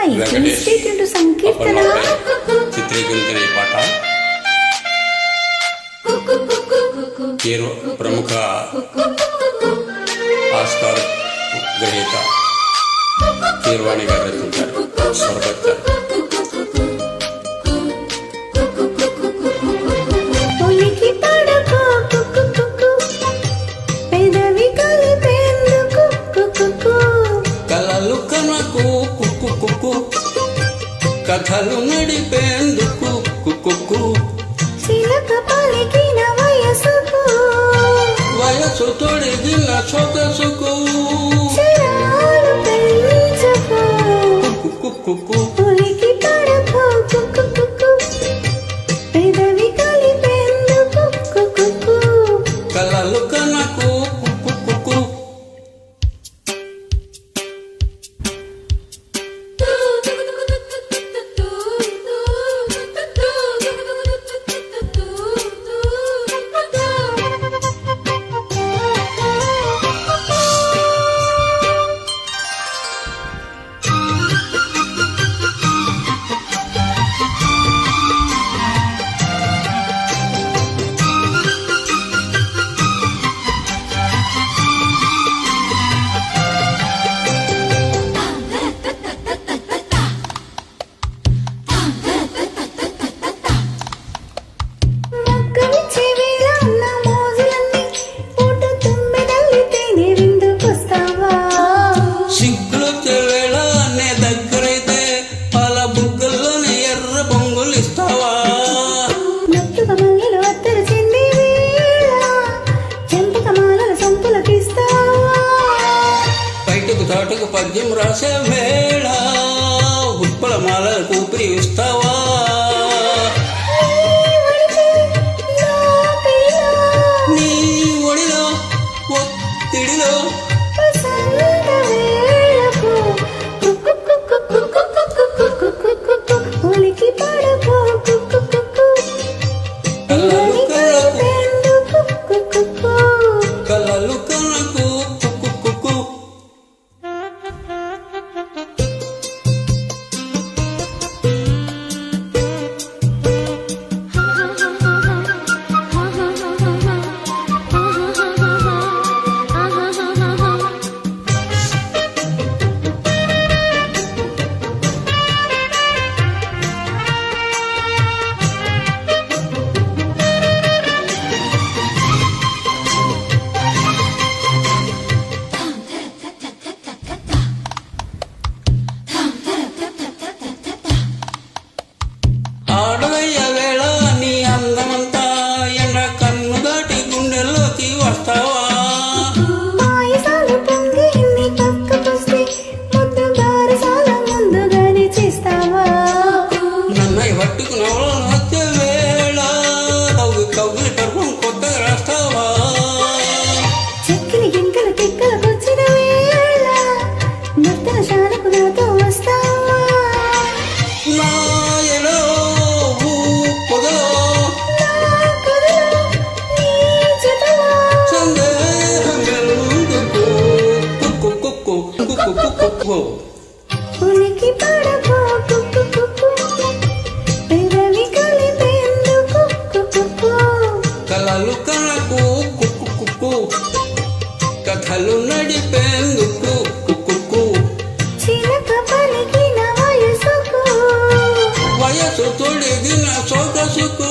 Bye. Please stay tuned to Sankirtana. చిత్రీకరించిన ఈ పాట ప్రముఖ ఆస్కార్ గ్రహీత కీరవాణి గారు రచించారు. స్వరపరిచారు. కలలు కనకు కుక్కు కుక్కు కథలు నడిపేందుకు కుక్కు వయసు తొడిగిన సొగసుకు కుక్కు కలలు కనకు కుక్కు కుక్కు చాటుకు పద్యం రాసే వేళ ఉత్పల మాలకు ఊపిరి ఇస్తావా నీ ఒడిలో ఒత్తిడిలో కలలు కనకు కలలు కనకు కుక్కు కుక్కు కథలు నడిపేందుకు కుక్కు వయసు తొడిగిన సొగసుకు